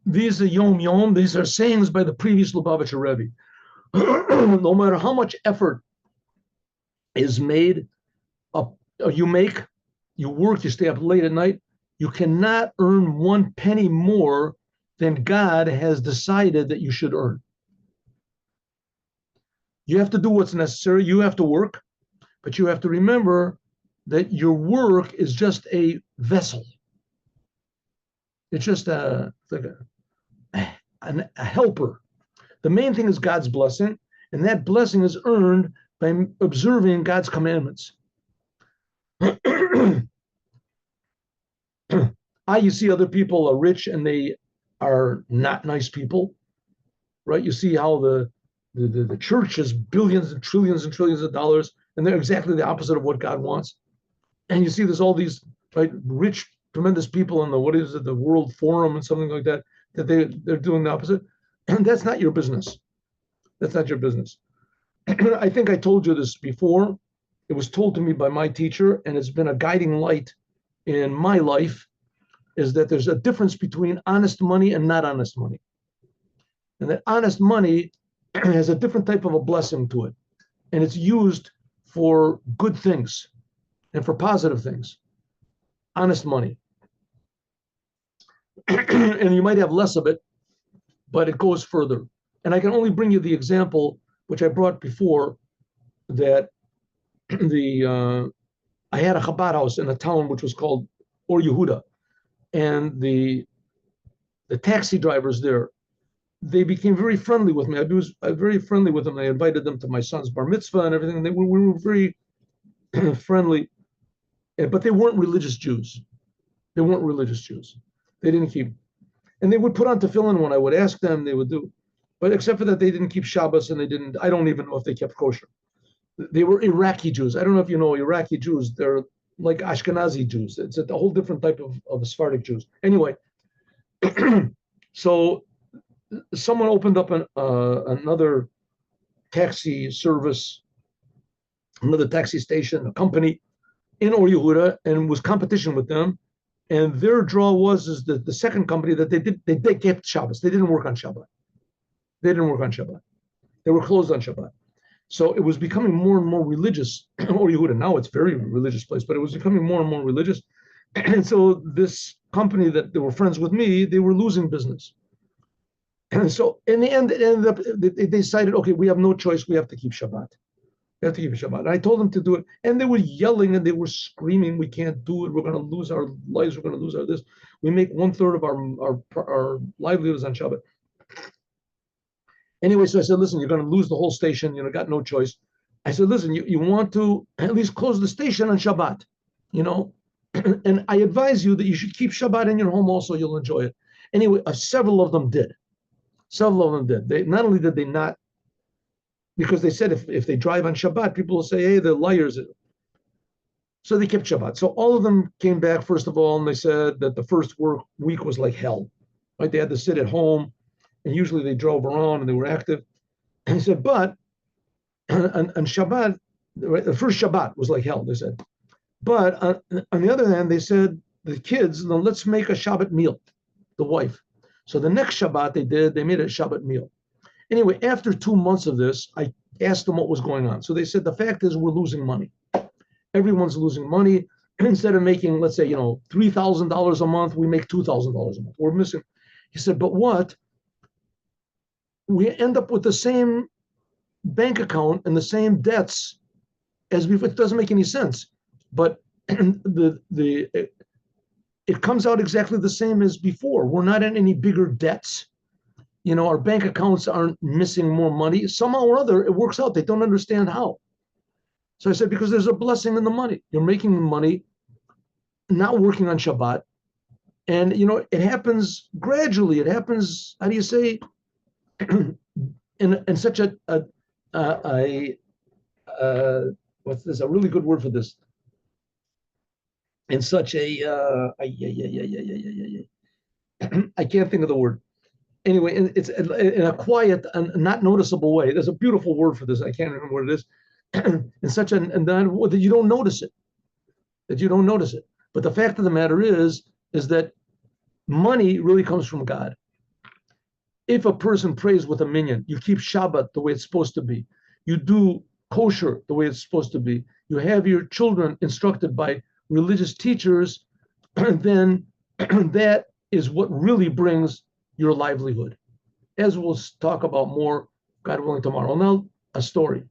These are Yom Yom. These are sayings by the previous Lubavitcher Rebbe. No matter how much effort is made, up, you make, you work, you stay up late at night, you cannot earn one penny more than God has decided that you should earn. You have to do what's necessary. You have to work, but you have to remember that your work is just a vessel. It's just a helper. The main thing is God's blessing, and that blessing is earned by observing God's commandments. You see other people are rich and they are not nice people, right? You see how the church has billions and trillions of dollars, and they're exactly the opposite of what God wants. And you see there's all these right rich, tremendous people in the World Forum and something like that, that they're doing the opposite. And that's not your business. That's not your business. I think I told you this before. It was told to me by my teacher, and it's been a guiding light in my life, is that there's a difference between honest money and not honest money. And that honest money has a different type of a blessing to it. And it's used for good things and for positive things. Honest money. And you might have less of it, but it goes further. And I can only bring you the example, which I brought before, that I had a Chabad house in a town which was called Or Yehuda, and the taxi drivers there, they became very friendly with me. I was very friendly with them. I invited them to my son's bar mitzvah and everything. And we were very friendly, but they weren't religious Jews. They weren't religious Jews. They didn't keep, and they would put on tefillin when I would ask them. They would do, but except for that, they didn't keep Shabbos, and they didn't. I don't even know if they kept kosher. They were Iraqi Jews. I don't know if you know Iraqi Jews. They're like Ashkenazi Jews. It's a whole different type of Sephardic Jews. Anyway, so someone opened up another taxi service, another taxi station, a company in Or Yehuda, and was competition with them. And their draw was the second company that they kept Shabbos. They didn't work on Shabbat. They didn't work on Shabbat. They were closed on Shabbat. So it was becoming more and more religious. Or Yehuda, now it's a very religious place, but it was becoming more and more religious. And so this company that they were friends with me, they were losing business. And so in the end, it ended up, they decided, okay, we have no choice. We have to keep Shabbat. We have to keep Shabbat. And I told them to do it. And they were yelling and they were screaming, we can't do it. We're going to lose our lives. We're going to lose our this. We make 1/3 of our livelihoods on Shabbat. Anyway, so I said, listen, you're going to lose the whole station. Got no choice. I said, listen, you want to at least close the station on Shabbat, and I advise you that you should keep Shabbat in your home also. You'll enjoy it. Anyway, several of them did. Several of them did. They not only did they not, because they said if they drive on Shabbat, people will say, hey, they're liars. So they kept Shabbat. So all of them came back, first of all, and they said that the first week was like hell. Right? They had to sit at home. And usually they drove around and they were active. And he said, but on Shabbat, the first Shabbat was like hell, they said. But on the other hand, they said, the kids, let's make a Shabbat meal, the wife. So the next Shabbat they made a Shabbat meal. Anyway, after 2 months of this, I asked them what was going on. So they said, the fact is we're losing money. Everyone's losing money. Instead of making, let's say, $3,000 a month, we make $2,000 a month. We're missing. He said, but what? We end up with the same bank account and the same debts as before. It doesn't make any sense, but it comes out exactly the same as before. We're not in any bigger debts. Our bank accounts aren't missing more money. Somehow or other, it works out. They don't understand how. So I said, because there's a blessing in the money. You're making money, not working on Shabbat. And, it happens gradually. It happens, how do you say, in such a what's this? A really good word for this. In such a I can't think of the word. Anyway, it's in a quiet and not noticeable way. There's a beautiful word for this. I can't remember what it is. In such and then that you don't notice it. That you don't notice it. But the fact of the matter is that money really comes from God. if a person prays with a minyan, you keep Shabbat the way it's supposed to be, you do kosher the way it's supposed to be, you have your children instructed by religious teachers, then that is what really brings your livelihood. As we'll talk about more, God willing, tomorrow. Now, a story.